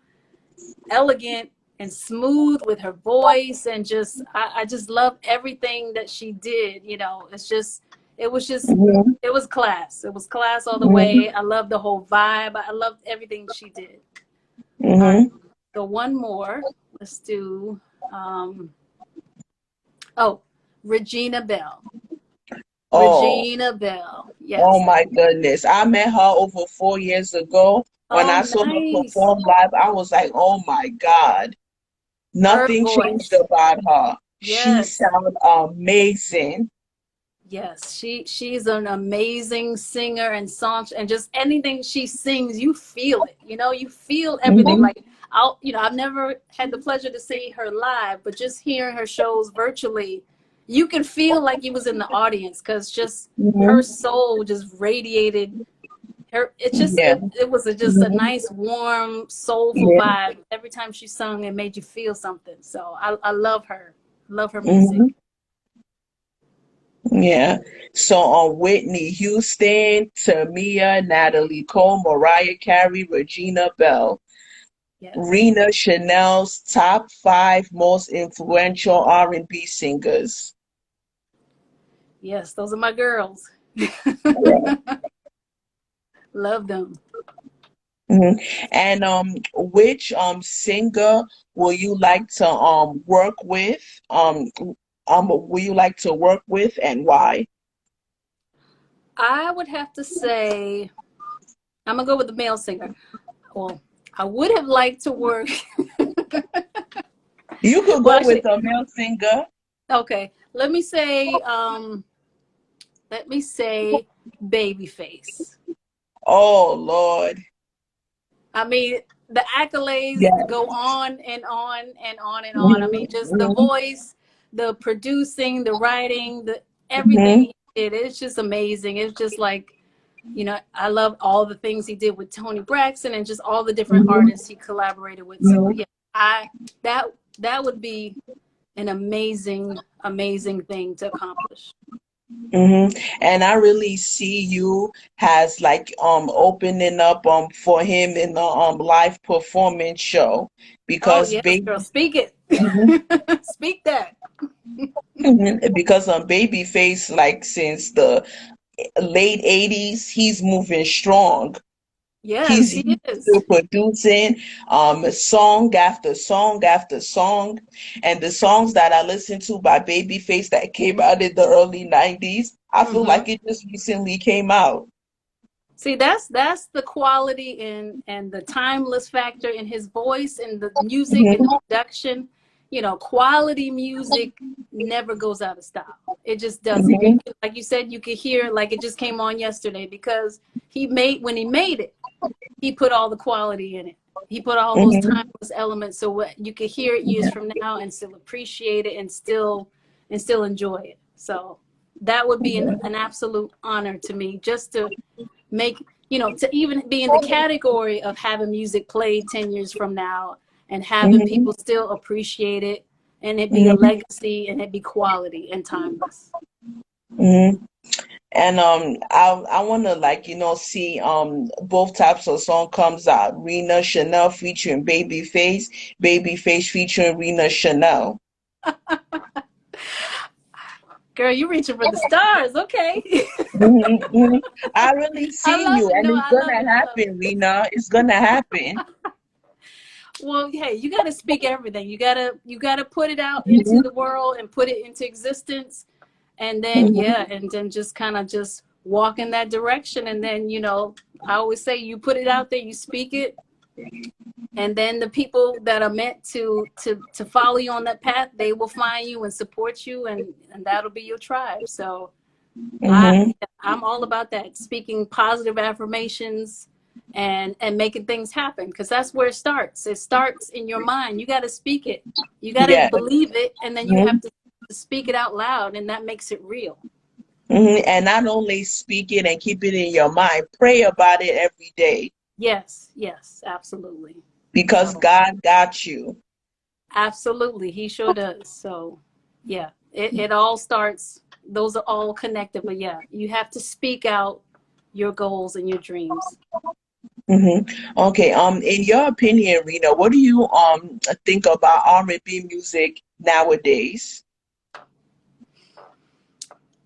[SPEAKER 4] elegant and smooth with her voice, and just I just love everything that she did. You know, it was just
[SPEAKER 3] Hmm.
[SPEAKER 4] it was class. It was class all the
[SPEAKER 3] Hmm.
[SPEAKER 4] way. I loved the whole vibe. I loved everything she did. All right,
[SPEAKER 3] Hmm.
[SPEAKER 4] so one more. Let's do oh, Regina Bell.
[SPEAKER 3] Oh,
[SPEAKER 4] Regina Bell.
[SPEAKER 3] oh
[SPEAKER 4] Yes.
[SPEAKER 3] my goodness. I met her over 4 years ago. When
[SPEAKER 4] Oh,
[SPEAKER 3] I saw her
[SPEAKER 4] nice.
[SPEAKER 3] perform live, I was like, oh my God.
[SPEAKER 4] Her
[SPEAKER 3] Nothing changed
[SPEAKER 4] voice.
[SPEAKER 3] about her. She
[SPEAKER 4] Yes.
[SPEAKER 3] sounded amazing.
[SPEAKER 4] Yes, she's an amazing singer and song, and just anything she sings, you feel it. You know, you feel everything.
[SPEAKER 3] Hmm.
[SPEAKER 4] Like I've never had the pleasure to see her live, but just hearing her shows virtually, you can feel like you was in the audience because just her
[SPEAKER 3] Hmm.
[SPEAKER 4] soul just radiated. Her,
[SPEAKER 3] Yeah.
[SPEAKER 4] it was just a
[SPEAKER 3] Hmm.
[SPEAKER 4] nice, warm, soulful
[SPEAKER 3] Yeah.
[SPEAKER 4] vibe. Every time she sung, it made you feel something. So I love her, love her music.
[SPEAKER 3] Hmm. Yeah. So on Whitney Houston, Tamia, Natalie Cole, Mariah Carey, Regina Bell,
[SPEAKER 4] Yes,
[SPEAKER 3] Rena Chanel's top 5 most influential R&B singers.
[SPEAKER 4] yes, those are my girls.
[SPEAKER 3] Yeah.
[SPEAKER 4] Love them.
[SPEAKER 3] Hmm. And which singer will you like to work with? Will you like to work with and why?
[SPEAKER 4] I would have to say, I'm gonna go with the male singer. Well, I would have liked to work.
[SPEAKER 3] You could
[SPEAKER 4] Well,
[SPEAKER 3] go with
[SPEAKER 4] actually,
[SPEAKER 3] a male singer.
[SPEAKER 4] okay. Let me say, Babyface.
[SPEAKER 3] Oh Lord.
[SPEAKER 4] I mean, the accolades
[SPEAKER 3] Yeah.
[SPEAKER 4] go on and on and on and on. I
[SPEAKER 3] Hmm.
[SPEAKER 4] mean, just the
[SPEAKER 3] Hmm.
[SPEAKER 4] voice, the producing, the writing, the everything
[SPEAKER 3] Hmm.
[SPEAKER 4] he did. It's just amazing. It's just like, you know, I love all the things he did with Tony Braxton and just all the different
[SPEAKER 3] Hmm.
[SPEAKER 4] artists he collaborated with. So yeah, I that that would be an amazing, amazing thing to accomplish.
[SPEAKER 3] Hmm. And I really see you as like opening up for him in the live performance show
[SPEAKER 4] Oh
[SPEAKER 3] because
[SPEAKER 4] yes, girl,
[SPEAKER 3] baby.
[SPEAKER 4] speak it.
[SPEAKER 3] Mhm.
[SPEAKER 4] Speak that.
[SPEAKER 3] Mhm. Because Babyface, like since the late 80s, he's moving strong.
[SPEAKER 4] Yes,
[SPEAKER 3] He's
[SPEAKER 4] he
[SPEAKER 3] still
[SPEAKER 4] is.
[SPEAKER 3] producing song after song after song. And the songs that I listened to by Babyface that came out in the early 90s, I feel
[SPEAKER 4] Hmm.
[SPEAKER 3] like it just recently came out.
[SPEAKER 4] See, that's the quality and the timeless factor in his voice and the music and the
[SPEAKER 3] Mhm.
[SPEAKER 4] production. You know, quality music never goes out of style. It just doesn't.
[SPEAKER 3] Mhm.
[SPEAKER 4] Like you said, you could hear it like it just came on yesterday because when he made it, he put all the quality in it. He put all those
[SPEAKER 3] Mhm.
[SPEAKER 4] timeless elements so what you could hear it years from now and still appreciate it and still enjoy it. So that would be an absolute honor to me just to make, you know, to even be in the category of having music played 10 years from now and having
[SPEAKER 3] Mhm.
[SPEAKER 4] people still appreciate it and it be a
[SPEAKER 3] Mhm.
[SPEAKER 4] legacy and it be quality and timeless.
[SPEAKER 3] Mhm. And I want to like see both types of song comes out. Rena Chanel featuring Babyface, Babyface featuring Rena Chanel.
[SPEAKER 4] Girl, you're reaching for the stars. Okay.
[SPEAKER 3] Mhm. Mhm. I really
[SPEAKER 4] I
[SPEAKER 3] see
[SPEAKER 4] love
[SPEAKER 3] you,
[SPEAKER 4] it.
[SPEAKER 3] and
[SPEAKER 4] No,
[SPEAKER 3] it's
[SPEAKER 4] I love
[SPEAKER 3] gonna
[SPEAKER 4] it. I love it.
[SPEAKER 3] happen, Rena. It's gonna happen.
[SPEAKER 4] Well, hey, you got to speak everything. You got to put it out into
[SPEAKER 3] Mhm.
[SPEAKER 4] the world and put it into existence, and then
[SPEAKER 3] Mhm.
[SPEAKER 4] yeah, and then just kind of just walk in that direction, and then I always say you put it out there, you speak it, and then the people that are meant to follow you on that path, they will find you and support you, and that'll be your tribe. So
[SPEAKER 3] Mm-hmm.
[SPEAKER 4] I'm all about that, speaking positive affirmations and making things happen, because that's where it starts. It starts in your mind. You got to speak it. You got to
[SPEAKER 3] Yeah.
[SPEAKER 4] believe it, and then you
[SPEAKER 3] Mm-hmm.
[SPEAKER 4] have to speak it out loud, and that makes it real.
[SPEAKER 3] Mm-hmm. And not only speak it and keep it in your mind, pray about it every day
[SPEAKER 4] Yes, yes, absolutely.
[SPEAKER 3] because
[SPEAKER 4] So
[SPEAKER 3] God got you.
[SPEAKER 4] absolutely, he sure does. So yeah, it all starts, those are all connected, but yeah, you have to speak out your goals and your dreams.
[SPEAKER 3] Mm-hmm. Okay. In your opinion, Rena, what do you think about R&B music nowadays?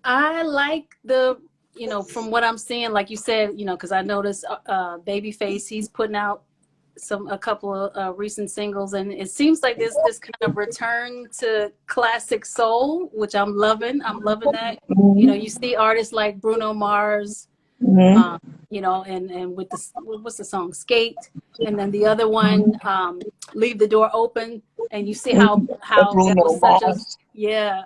[SPEAKER 4] I like the, from what I'm seeing, like you said, because I noticed Babyface, he's putting out a couple of recent singles, and it seems like there's this kind of return to classic soul, which I'm loving. I'm loving that.
[SPEAKER 3] Mm-hmm.
[SPEAKER 4] You see artists like Bruno Mars,
[SPEAKER 3] Mm-hmm.
[SPEAKER 4] um, and with what's the song, Skate, and then the other one, Leave the Door Open, and you see how
[SPEAKER 3] Mm-hmm.
[SPEAKER 4] how that
[SPEAKER 3] Bruno
[SPEAKER 4] was such a,
[SPEAKER 3] Mars.
[SPEAKER 4] yeah,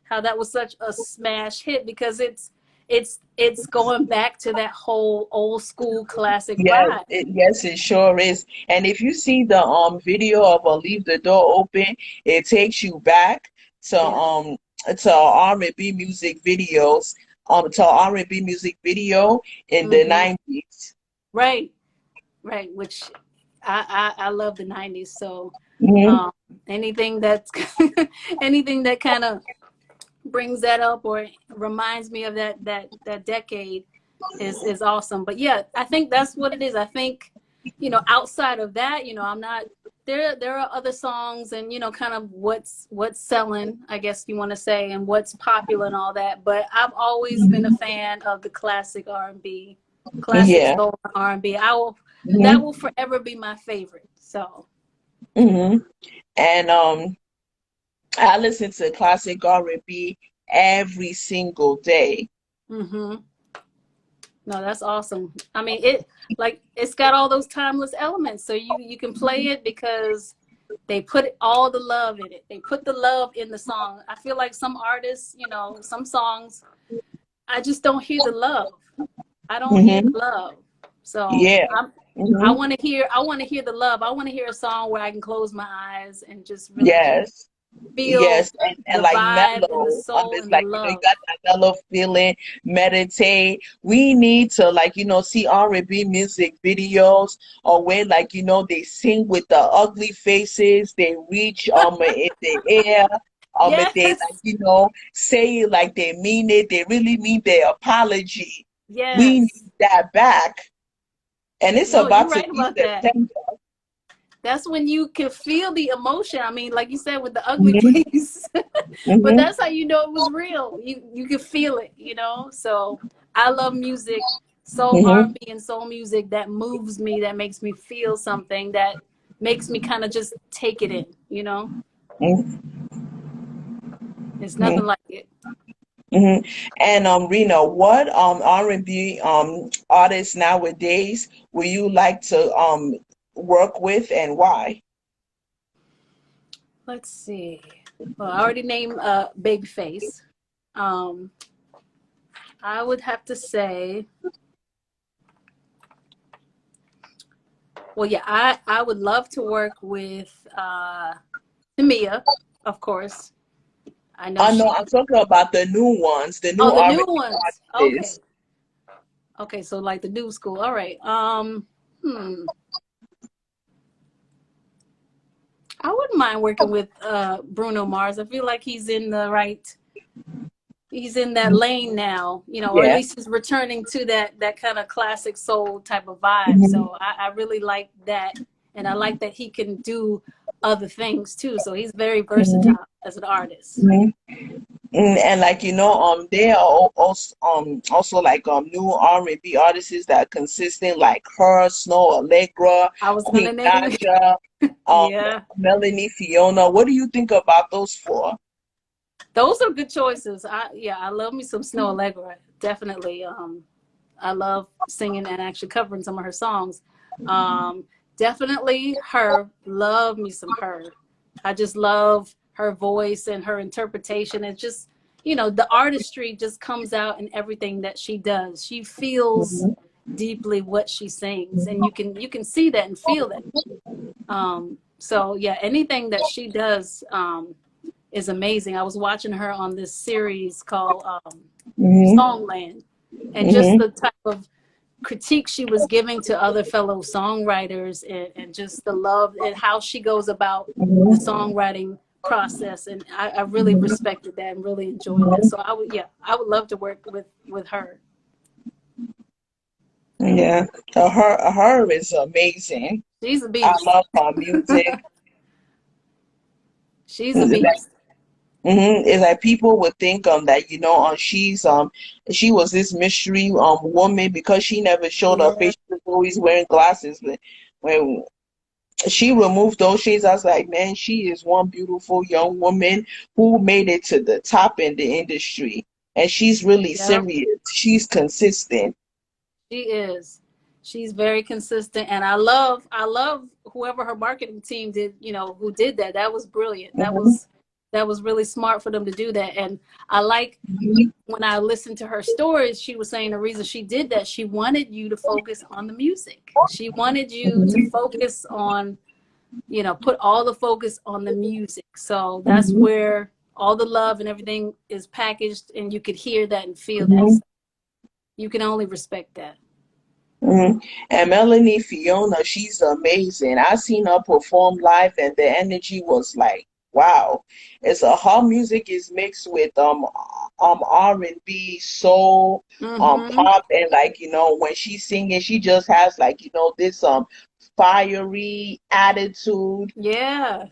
[SPEAKER 4] how that was such a smash hit, because it's going back to that whole old school classic
[SPEAKER 3] Yes,
[SPEAKER 4] vibe.
[SPEAKER 3] yes, it sure is. And if you see the video of Leave the Door Open, it takes you back
[SPEAKER 4] Yeah.
[SPEAKER 3] to R&B music videos, to R&B music video in the
[SPEAKER 4] Hmm.
[SPEAKER 3] 90s.
[SPEAKER 4] Right. Right. Which I love the 90s. So
[SPEAKER 3] Mm-hmm.
[SPEAKER 4] um, anything that's anything that kind of brings that up or reminds me of that decade is awesome. But yeah, I think that's what it is. I think, outside of that, I'm not there are other songs, and kind of what's selling, I guess you want to say, and what's popular and all that. But I've always been a fan of the classic R&B, classic
[SPEAKER 3] Yeah.
[SPEAKER 4] soul R&B. That
[SPEAKER 3] Mm-hmm.
[SPEAKER 4] will forever be my favorite. So
[SPEAKER 3] Mm-hmm. And I listen to classic R&B every single day.
[SPEAKER 4] mhm. No, that's awesome. I mean, it's got all those timeless elements. So you can play it because they put all the love in it. They put the love in the song. I feel like some artists, some songs, I just don't hear the love. I don't hear
[SPEAKER 3] Mm-hmm.
[SPEAKER 4] the love. So
[SPEAKER 3] Yeah.
[SPEAKER 4] I
[SPEAKER 3] Mm-hmm.
[SPEAKER 4] want to hear the love. I want to hear a song where I can close my eyes and just really just
[SPEAKER 3] Yes.
[SPEAKER 4] feel
[SPEAKER 3] Yes, and
[SPEAKER 4] the
[SPEAKER 3] like
[SPEAKER 4] vibe and the
[SPEAKER 3] mellow.
[SPEAKER 4] soul
[SPEAKER 3] It's
[SPEAKER 4] and the
[SPEAKER 3] like, you
[SPEAKER 4] love.
[SPEAKER 3] got that mellow feeling, meditate. We need to, like, see R&B music videos, or where, like, they sing with the ugly faces, they reach in the air, if they, like,
[SPEAKER 4] Yes.
[SPEAKER 3] say it like they mean it, they really mean their apology. We need
[SPEAKER 4] Yes.
[SPEAKER 3] that back. And it's
[SPEAKER 4] No, you're
[SPEAKER 3] about to
[SPEAKER 4] right
[SPEAKER 3] be
[SPEAKER 4] about that.
[SPEAKER 3] September.
[SPEAKER 4] That's when you can feel the emotion. I mean, like you said, with the ugly
[SPEAKER 3] Hmm.
[SPEAKER 4] face, but
[SPEAKER 3] Hmm.
[SPEAKER 4] that's how you know it was real. You can feel it. So I love music, soul
[SPEAKER 3] Hmm.
[SPEAKER 4] R&B and soul music that moves me, that makes me feel something, that makes me kind of just take it in. It's nothing
[SPEAKER 3] Hmm.
[SPEAKER 4] like it.
[SPEAKER 3] Hmm. And Rena, what R&B artists nowadays would you like to work with, and why?
[SPEAKER 4] Let's see. Well, I already named Babyface. Um, I would have to say, well, yeah, I would love to work with Tamia, of course. I know
[SPEAKER 3] Oh no,
[SPEAKER 4] she.
[SPEAKER 3] I'm talking about the new ones, the new
[SPEAKER 4] Oh, the new
[SPEAKER 3] R&B
[SPEAKER 4] ones. Okay.
[SPEAKER 3] artists.
[SPEAKER 4] Okay, so like the new school. All right. Hmm. I wouldn't mind working with Bruno Mars. I feel like he's in that lane now, or at
[SPEAKER 3] Yeah.
[SPEAKER 4] least he's returning to that kind of classic soul type of vibe.
[SPEAKER 3] Hmm.
[SPEAKER 4] So I really like that, and I like that he can do other things too. So he's very
[SPEAKER 3] Hmm.
[SPEAKER 4] versatile as an artist.
[SPEAKER 3] Hmm. And like there are also like new R&B artists that are consistent, like her, Snow Allegra,
[SPEAKER 4] I was
[SPEAKER 3] Queen
[SPEAKER 4] gonna name it.
[SPEAKER 3] Naja, um
[SPEAKER 4] Yeah,
[SPEAKER 3] Melanie Fiona. What do you think about those four?
[SPEAKER 4] those are good choices. I love me some Snow Allegra, definitely. I love singing and actually covering some of her songs. Um, Definitely her. Love me some her. I just love her voice and her interpretation. It's just, the artistry just comes out in everything that she does. She feels
[SPEAKER 3] Mhm.
[SPEAKER 4] deeply what she sings, and you can see that and feel that. So yeah, anything that she does is amazing. I was watching her on this series called
[SPEAKER 3] Mhm.
[SPEAKER 4] Songland, and just
[SPEAKER 3] Mhm.
[SPEAKER 4] the type of critique she was giving to other fellow songwriters, and just the love and how she goes about the
[SPEAKER 3] Mhm.
[SPEAKER 4] songwriting process. And I really respected that and really enjoyed that. So I would love to work with her.
[SPEAKER 3] Yeah, her is amazing.
[SPEAKER 4] She's a
[SPEAKER 3] I
[SPEAKER 4] beast.
[SPEAKER 3] love her music.
[SPEAKER 4] She's a
[SPEAKER 3] It's like,
[SPEAKER 4] beast.
[SPEAKER 3] it's like people would think that she was this mystery woman because she never showed her
[SPEAKER 4] Yeah.
[SPEAKER 3] face. She was always wearing glasses. But when she removed those shades, I was like, man, she is one beautiful young woman who made it to the top in the industry, and she's really
[SPEAKER 4] Yep.
[SPEAKER 3] serious. She's consistent.
[SPEAKER 4] She is. She's very consistent, and I love whoever her marketing team did. Who did that? That was brilliant. That
[SPEAKER 3] Mhm.
[SPEAKER 4] was that was really smart for them to do that. And I like when I listened to her stories, she was saying the reason she did that, she wanted you to focus on the music. She wanted you to
[SPEAKER 3] Mhm.
[SPEAKER 4] focus on, put all the focus on the music. So that's
[SPEAKER 3] Mhm.
[SPEAKER 4] where all the love and everything is packaged, and you could hear that and feel that.
[SPEAKER 3] Mhm.
[SPEAKER 4] So you can only respect that.
[SPEAKER 3] Mhm. And Melanie Fiona, she's amazing. I seen her perform live, and the energy was like, wow. It's her music is mixed with R&B, soul,
[SPEAKER 4] Mm-hmm.
[SPEAKER 3] pop, and when she's singing, she just has this fiery attitude.
[SPEAKER 4] Yeah.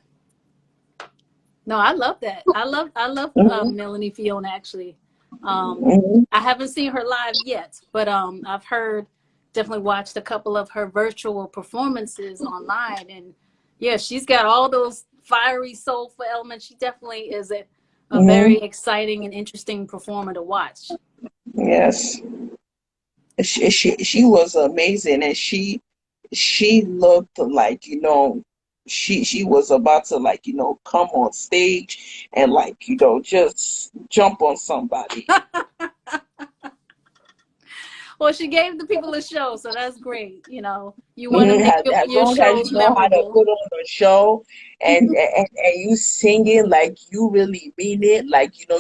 [SPEAKER 4] No, I love that. I love
[SPEAKER 3] Hmm.
[SPEAKER 4] Melanie Fiona actually. Um,
[SPEAKER 3] Hmm.
[SPEAKER 4] I haven't seen her live yet, but I've heard, definitely watched a couple of her virtual performances online, and yeah, she's got all those fiery, soulful elements. She definitely is a very
[SPEAKER 3] Hmm.
[SPEAKER 4] exciting and interesting performer to watch.
[SPEAKER 3] Yes. She was amazing, and she looked like she was about to come on stage and just jump on somebody.
[SPEAKER 4] Well, she gave the people a show, so that's great. You want to
[SPEAKER 3] Mhm.
[SPEAKER 4] make
[SPEAKER 3] As
[SPEAKER 4] your
[SPEAKER 3] long as
[SPEAKER 4] shows
[SPEAKER 3] you know how to
[SPEAKER 4] memorable.
[SPEAKER 3] put on a show, and you singing like you really mean it,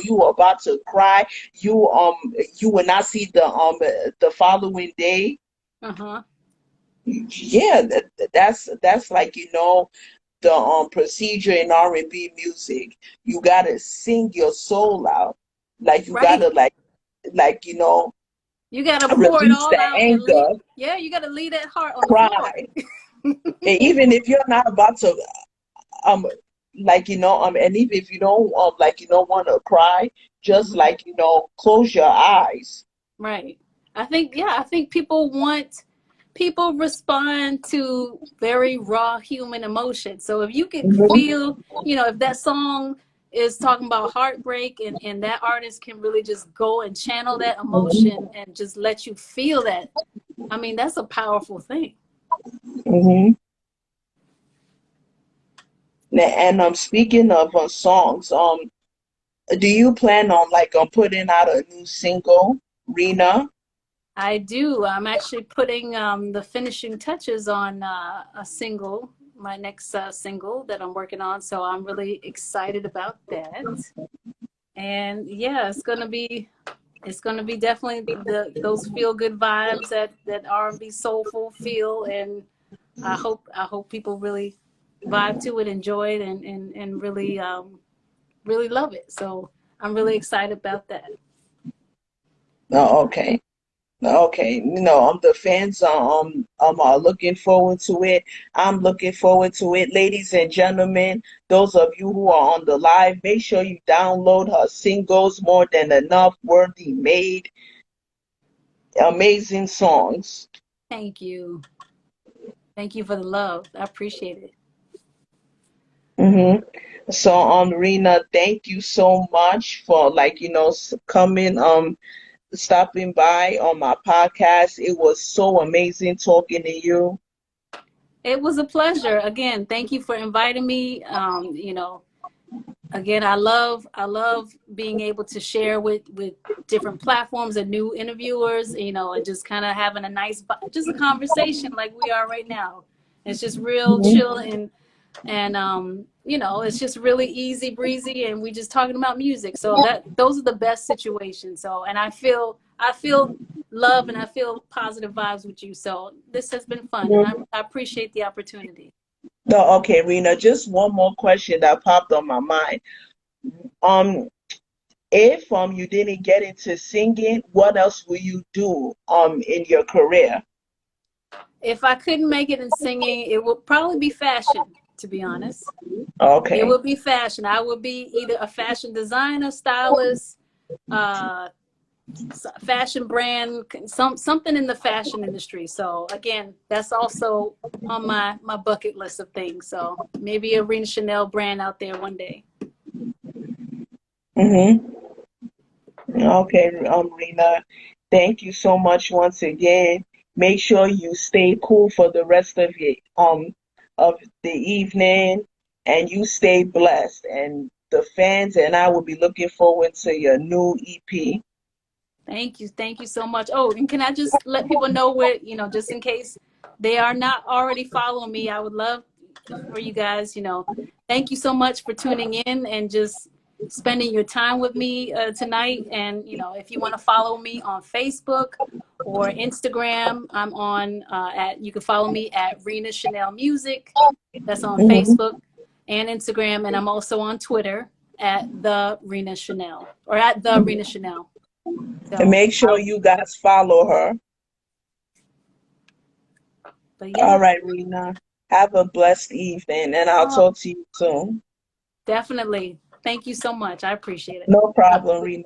[SPEAKER 3] you were about to cry. You will not see the following day.
[SPEAKER 4] Uh-huh.
[SPEAKER 3] Yeah, that's the procedure in R&B music. You gotta sing your soul out. You
[SPEAKER 4] Right.
[SPEAKER 3] gotta like you know
[SPEAKER 4] You got to pour it
[SPEAKER 3] release
[SPEAKER 4] all
[SPEAKER 3] the
[SPEAKER 4] out and leave.
[SPEAKER 3] anger,
[SPEAKER 4] Yeah, you got to leave that heart on the floor.
[SPEAKER 3] cry. And even if you're not about to um and even if you don't you don't want to cry, just
[SPEAKER 4] Hmm.
[SPEAKER 3] close your eyes.
[SPEAKER 4] Right. I think people respond to very raw human emotion. So if you could
[SPEAKER 3] Mhm.
[SPEAKER 4] feel, if that song is talking about heartbreak, and that artist can really just go and channel that emotion
[SPEAKER 3] Mhm.
[SPEAKER 4] and just let you feel that, I mean, that's a powerful thing.
[SPEAKER 3] Mhm. And speaking of songs, do you plan on putting out a new single, Rena?
[SPEAKER 4] I do. I'm actually putting the finishing touches on a single, my next single that I'm working on. So I'm really excited about that. And yeah, it's gonna be definitely those feel good vibes, that R&B soulful feel, and I hope people really vibe to it, enjoy it, and really love it. So I'm really excited about that.
[SPEAKER 3] Oh, okay. Okay, the fans are looking forward to it. I'm looking forward to it, ladies and gentlemen. Those of you who are on the live, make sure you download her singles. More Than Enough, Worthy Made, amazing songs.
[SPEAKER 4] Thank you. Thank you for the love. I appreciate it.
[SPEAKER 3] Hmm. So, Rena, thank you so much for coming. stopping by on my podcast. It was so amazing talking to you.
[SPEAKER 4] It was a pleasure. Again, thank you for inviting me. You know, again, I love being able to share with different platforms and new interviewers, you know, and just kind of having a nice just a conversation like we are right now. It's just real
[SPEAKER 3] Mhm.
[SPEAKER 4] chill, and you know, it's just really easy breezy, and we just talking about music. So that those are the best situations. So, and I feel love and I feel positive vibes with you. So this has been fun, and I appreciate the opportunity.
[SPEAKER 3] No, okay, Rena, just one more question that popped on my mind. Um, if you didn't get into singing, what else will you do in your career?
[SPEAKER 4] If I couldn't make it in singing, it would probably be fashion, to be honest. It
[SPEAKER 3] Okay.
[SPEAKER 4] would be fashion. I would be either a fashion designer, stylist, uh, fashion brand, something in the fashion industry. So again, that's also on my bucket list of things. So maybe a Rina Chanel brand out there one day.
[SPEAKER 3] Mm-hmm. Okay, Rena, thank you so much once again. Make sure you stay cool for the rest of the evening, and you stay blessed. And the fans and I will be looking forward to your new EP.
[SPEAKER 4] Thank you so much. Oh, and can I just let people know where, you know, just in case they are not already following me, I would love for you guys, you know, thank you so much for tuning in and just spending your time with me tonight. And, you know, if you want to follow me on Facebook or Instagram, I'm on you can follow me at Rina Chanel Music. That's on
[SPEAKER 3] Hmm.
[SPEAKER 4] Facebook and Instagram. And I'm also on Twitter at the Rina Chanel or at the Rina Chanel.
[SPEAKER 3] And
[SPEAKER 4] So,
[SPEAKER 3] make sure you guys follow her.
[SPEAKER 4] but
[SPEAKER 3] All
[SPEAKER 4] yeah,
[SPEAKER 3] right, Rena. Have a blessed evening, and I'll
[SPEAKER 4] oh,
[SPEAKER 3] talk to you soon.
[SPEAKER 4] definitely. Thank you so much. I appreciate it.
[SPEAKER 3] No
[SPEAKER 4] Bye.
[SPEAKER 3] problem, Rena.